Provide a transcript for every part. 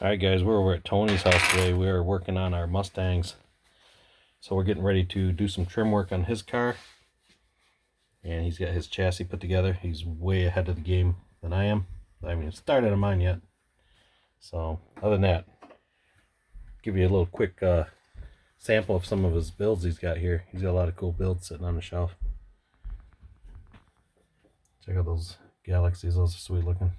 Alright guys, we're over at Tony's house today. We are working on our Mustangs. So we're getting ready to do some trim work on his car. And he's got his chassis put together. He's way ahead of the game than I am. I haven't even started on mine yet. So other than that, give you a little quick sample of some of his builds he's got here. He's got a lot of cool builds sitting on the shelf. Check out those Galaxies, those are sweet looking.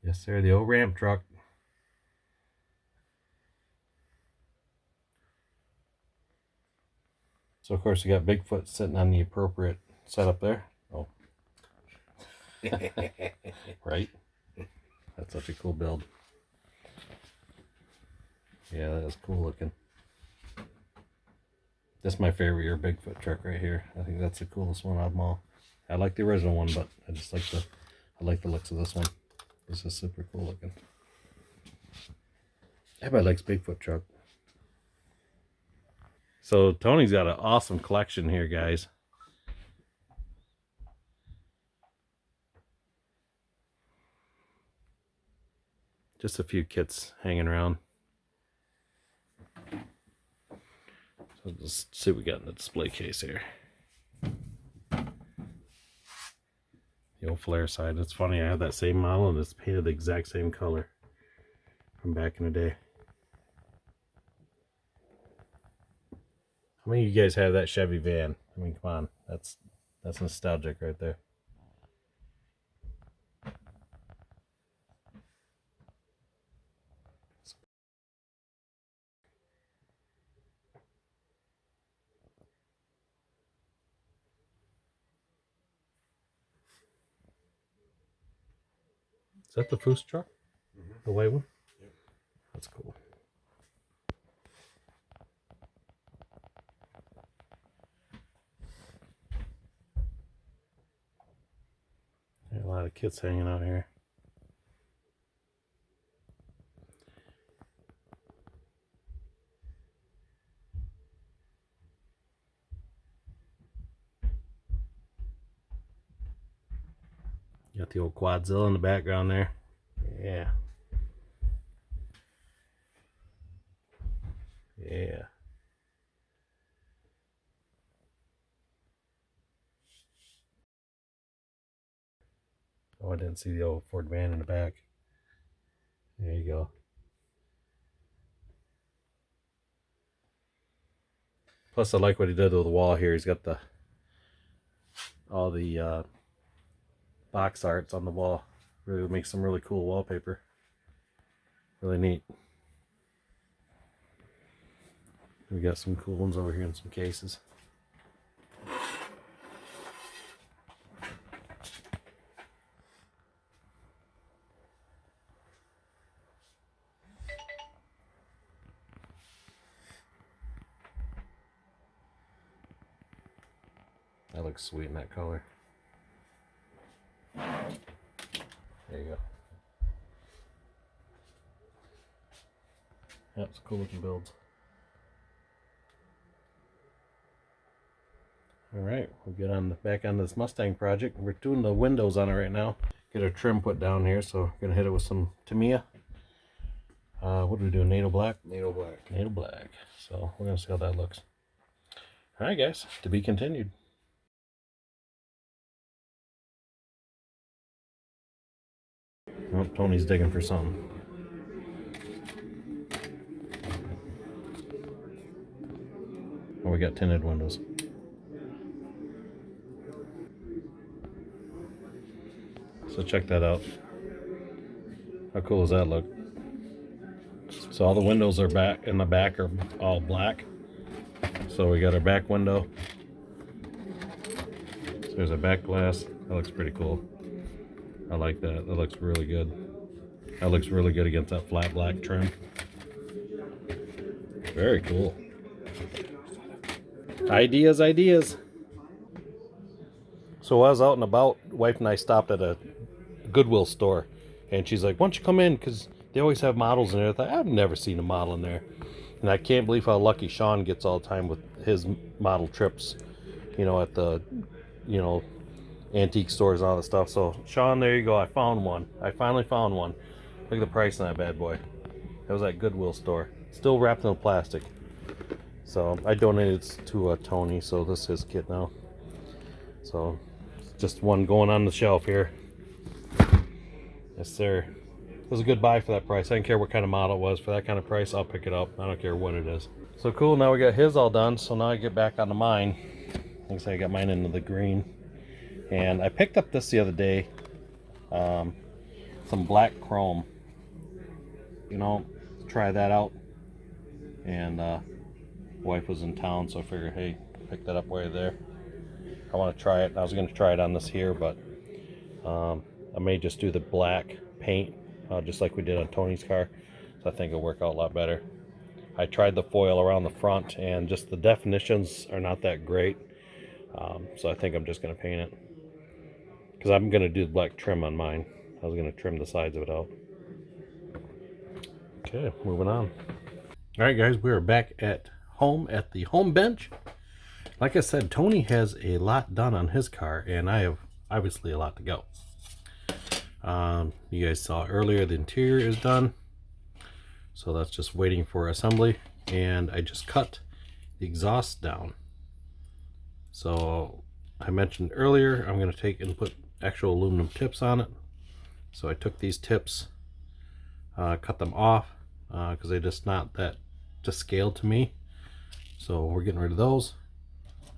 Yes sir, the old ramp truck. So of course we got Bigfoot sitting on the appropriate setup there. Oh. Right? That's such a cool build. Yeah, that is cool looking. This is my favorite your Bigfoot truck right here. I think that's the coolest one out of them all. I like the original one, but I just like the looks of this one. This is super cool looking. Everybody likes Bigfoot truck. So Tony's got an awesome collection here, guys. Just a few kits hanging around. So let's see what we got in the display case here. The old flare side. It's funny, I have that same model and it's painted the exact same color from back in the day. How many of you guys have that Chevy van? I mean, come on, that's nostalgic right there. Is that the Foose truck? Mm-hmm. The white one? Yep. That's cool. A lot of kits hanging out here. Got the old Quadzilla in the background there. Yeah. Yeah. Oh, I didn't see the old Ford van in the back. There you go. Plus, I like what he did with the wall here. He's got all the box arts on the wall. Really makes some really cool wallpaper. Really neat. We got some cool ones over here in some cases. That looks sweet in that color. There you go. Yep, it's cool looking builds. Alright, we'll get back on this Mustang project. We're doing the windows on it right now. Get our trim put down here, so we're gonna hit it with some Tamiya. What do we do? NATO black? NATO black. NATO black. So we're gonna see how that looks. Alright guys, to be continued. Oh, Tony's digging for something. Oh, we got tinted windows. So check that out. How cool does that look? So all the windows are back in the back are all black. So we got our back window. So there's a back glass. That looks pretty cool. I like that. That looks really good. That looks really good against that flat black trim. Very cool. Ideas, ideas. So I was out and about, wife and I stopped at a Goodwill store, and she's like, why don't you come in, because they always have models in there. I thought, I've never seen a model in there. And I can't believe how lucky Sean gets all the time with his model trips, you know, at the, you know, antique stores and all that stuff. So Sean, there you go. I found one. I finally found one. Look at the price on that bad boy. That was at Goodwill store. Still wrapped in the plastic. So I donated it to Tony. So this is his kit now. So just one going on the shelf here. Yes, sir. It was a good buy for that price. I didn't care what kind of model it was. For that kind of price, I'll pick it up. I don't care what it is. So cool. Now we got his all done. So now I get back onto mine. Like I say, I got mine into the green. And I picked up this the other day. Some black chrome. You know, try that out. And wife was in town, so I figured, hey, pick that up while you're there. I want to try it. I was going to try it on this here, but I may just do the black paint, just like we did on Tony's car. So I think it'll work out a lot better. I tried the foil around the front, and just the definitions are not that great. So I think I'm just going to paint it. Because I'm going to do the black trim on mine. I was going to trim the sides of it out. Okay, moving on. Alright guys, we are back at home at the home bench. Like I said, Tony has a lot done on his car, and I have obviously a lot to go. You guys saw earlier the interior is done. So that's just waiting for assembly. And I just cut the exhaust down. So I mentioned earlier, I'm going to take and put actual aluminum tips on it. So I took these tips, cut them off because they're just not that to scale to me. So we're getting rid of those.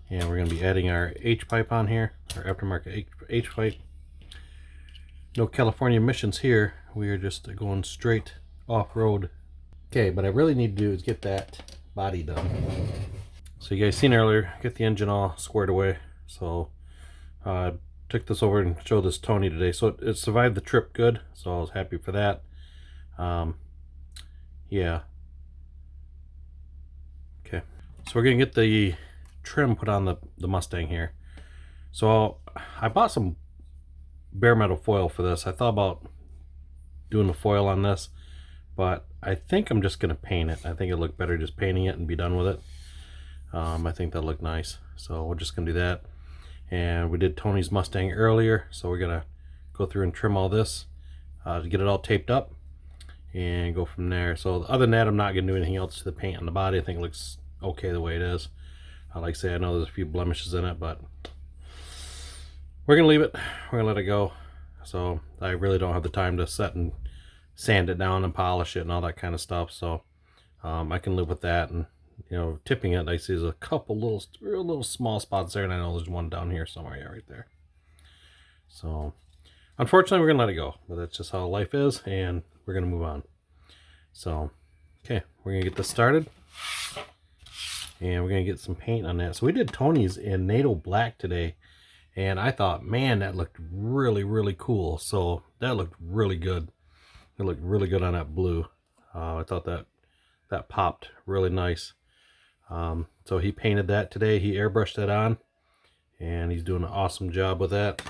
And we're going to be adding our H-pipe on here, our aftermarket H-pipe. No California emissions here. We are just going straight off-road. Okay, but I really need to do is get that body done. So you guys seen earlier, get the engine all squared away. So took this over and showed this Tony today. So it survived the trip good, so I was happy for that. Yeah. Okay, so we're gonna get the trim put on the Mustang here. So I bought some bare metal foil for this. I thought about doing the foil on this, but I think I'm just gonna paint it. I think it'll look better just painting it and be done with it. I think that'll look nice. So we're just gonna do that. And we did Tony's Mustang earlier, so we're gonna go through and trim all this to get it all taped up and go from there. So other than that, I'm not gonna do anything else to the paint on the body. I think it looks okay the way it is. Like I say, I know there's a few blemishes in it, but we're gonna leave it. We're gonna let it go. So I really don't have the time to set and sand it down and polish it and all that kind of stuff. So I can live with that. And you know, tipping it, I see there's a couple little small spots there, and I know there's one down here somewhere. Yeah, right there. So unfortunately, we're gonna let it go, but that's just how life is, and we're gonna move on. So okay, we're gonna get this started, and we're gonna get some paint on that. So we did Tony's in NATO black today, and I thought, man, that looked really cool. So that looked really good. It looked really good on that blue. I thought that popped really nice. So he painted that today. He airbrushed that on, and he's doing an awesome job with that.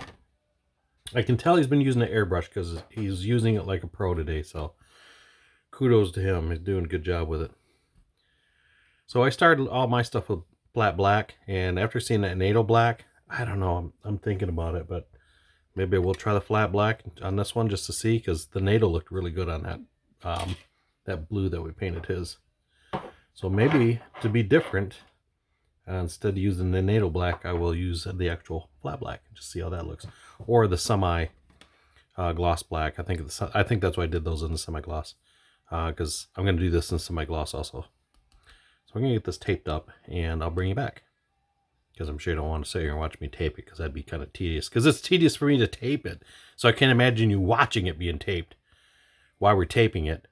I can tell he's been using the airbrush because he's using it like a pro today. So kudos to him. He's doing a good job with it. So I started all my stuff with flat black, and after seeing that NATO black, I don't know, I'm thinking about it, but maybe we'll try the flat black on this one just to see, because the NATO looked really good on that that blue that we painted his. So maybe to be different, instead of using the NATO black, I will use the actual flat black and just see how that looks, or the semi gloss black. I think that's why I did those in the semi gloss, because I'm going to do this in semi gloss also. So I'm going to get this taped up, and I'll bring you back, because I'm sure you don't want to sit here and watch me tape it, because that'd be kind of tedious. Because it's tedious for me to tape it, so I can't imagine you watching it being taped while we're taping it.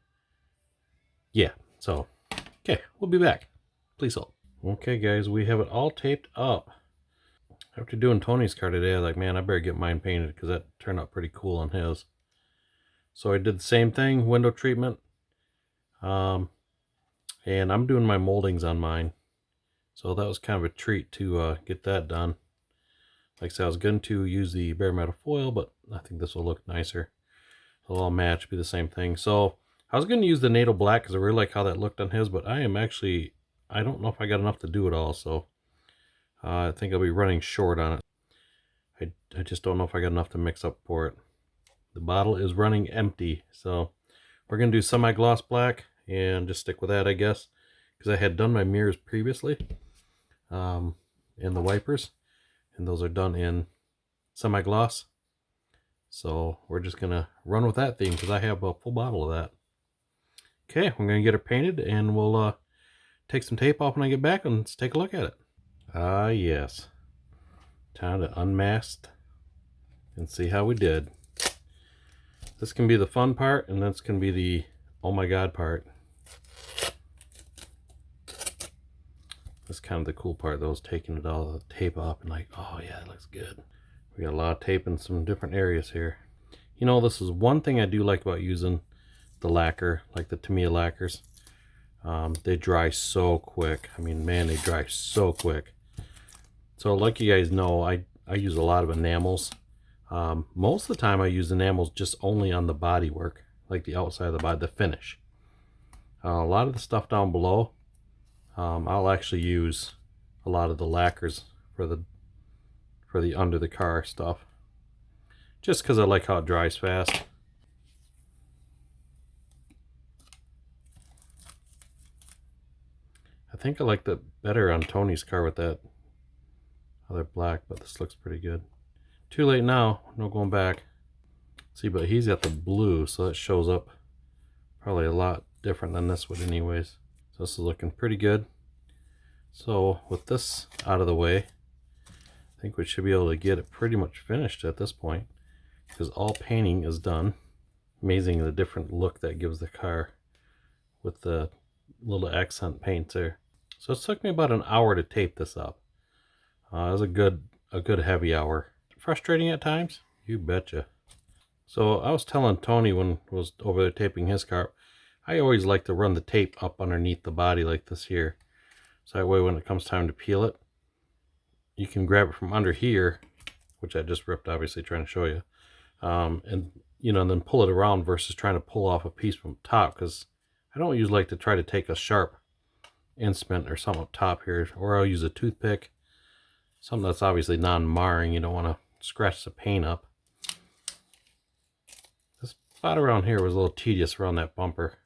Yeah, so okay, we'll be back. Please hold. Okay, guys, we have it all taped up. After doing Tony's car today, I was like, man, I better get mine painted, because that turned out pretty cool on his. So I did the same thing, window treatment. And I'm doing my moldings on mine. So that was kind of a treat to get that done. Like I said, I was going to use the bare metal foil, but I think this will look nicer. It'll all match, be the same thing. So I was going to use the NATO black because I really like how that looked on his, but I don't know if I got enough to do it all. So I think I'll be running short on it. I just don't know if I got enough to mix up for it. The bottle is running empty, so we're going to do semi-gloss black and just stick with that, I guess, because I had done my mirrors previously in the wipers, and those are done in semi-gloss. So we're just going to run with that theme because I have a full bottle of that. Okay, we're going to get it painted, and we'll take some tape off when I get back and let's take a look at it. Ah, yes. Time to unmask and see how we did. This can be the fun part, and this can be the oh my god part. That's kind of the cool part, though, is taking it all the tape off and like, oh yeah, that looks good. We got a lot of tape in some different areas here. You know, this is one thing I do like about using the lacquer, like the Tamiya lacquers. They dry so quick. I mean, man, they dry so quick. So like you guys know, I use a lot of enamels. Most of the time I use enamels just only on the body work, like the outside of the body, the finish. A lot of the stuff down below, I'll actually use a lot of the lacquers for the under the car stuff, just because I like how it dries fast. I think I like that better on Tony's car with that other black, but this looks pretty good. Too late now, no going back. See, but he's got the blue, so it shows up probably a lot different than this would anyways. So this is looking pretty good. So with this out of the way, I think we should be able to get it pretty much finished at this point, because all painting is done. Amazing the different look that gives the car with the little accent paints there. So it took me about an hour to tape this up. It was a good heavy hour. Frustrating at times? You betcha. So I was telling Tony when I was over there taping his car, I always like to run the tape up underneath the body like this here. So that way when it comes time to peel it, you can grab it from under here, which I just ripped obviously trying to show you. And you know, and then pull it around versus trying to pull off a piece from top, because I don't usually like to try to take a sharp instrument or something up top here, or I'll use a toothpick. Something that's obviously non-marring. You don't want to scratch the paint up. This spot around here was a little tedious around that bumper,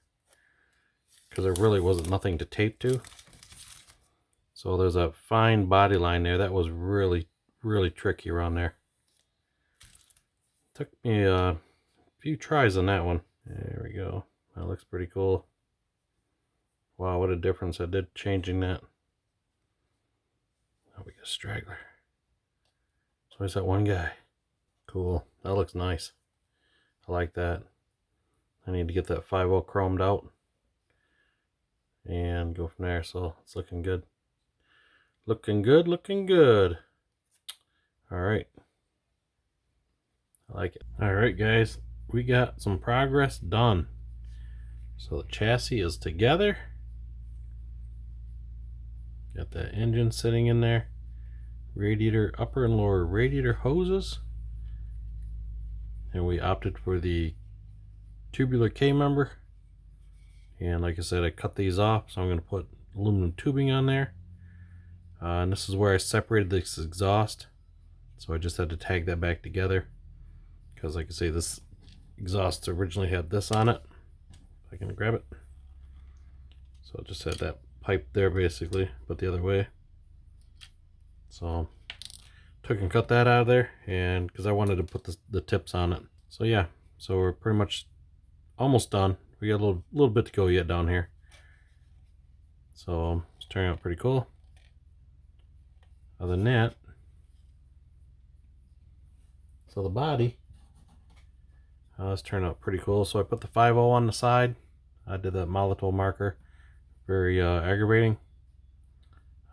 because there really wasn't nothing to tape to. So there's a fine body line there. That was really, really tricky around there. Took me a few tries on that one. There we go. That looks pretty cool. Wow, what a difference I did changing that. Now we got a straggler. So there's that one guy. Cool. That looks nice. I like that. I need to get that 5.0 chromed out and go from there. So it's looking good. Looking good, looking good. All right. I like it. All right, guys. We got some progress done. So the chassis is together. Got that engine sitting in there. Radiator, upper and lower radiator hoses. And we opted for the tubular K-member. And like I said, I cut these off, so I'm going to put aluminum tubing on there. And this is where I separated this exhaust. So I just had to tag that back together, because like I say, this exhaust originally had this on it. If I can grab it. So I just had that pipe there basically, but the other way. So took and cut that out of there, and because I wanted to put the tips on it. So yeah, so we're pretty much almost done. We got a little bit to go yet down here. So it's turning out pretty cool. Other than that, so the body, it's turned out pretty cool. So I put the 5.0 on the side. I did that Molotov marker. Very aggravating.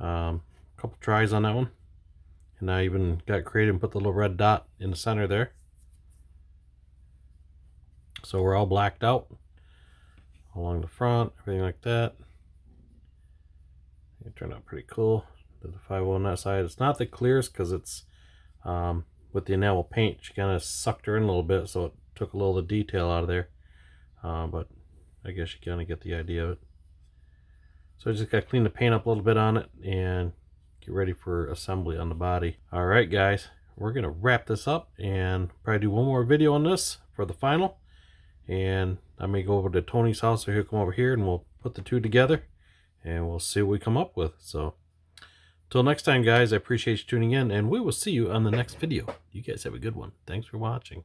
Couple tries on that one. And I even got creative and put the little red dot in the center there. So we're all blacked out along the front, everything like that. It turned out pretty cool. Did the 5.0 on that side. It's not the clearest because it's with the enamel paint, she kind of sucked her in a little bit, so it took a little of the detail out of there. But I guess you kind of get the idea of it. So I just got to clean the paint up a little bit on it and get ready for assembly on the body. All right, guys, we're going to wrap this up and probably do one more video on this for the final. And I may go over to Tony's house, or he'll come over here and we'll put the two together and we'll see what we come up with. So till next time, guys, I appreciate you tuning in, and we will see you on the next video. You guys have a good one. Thanks for watching.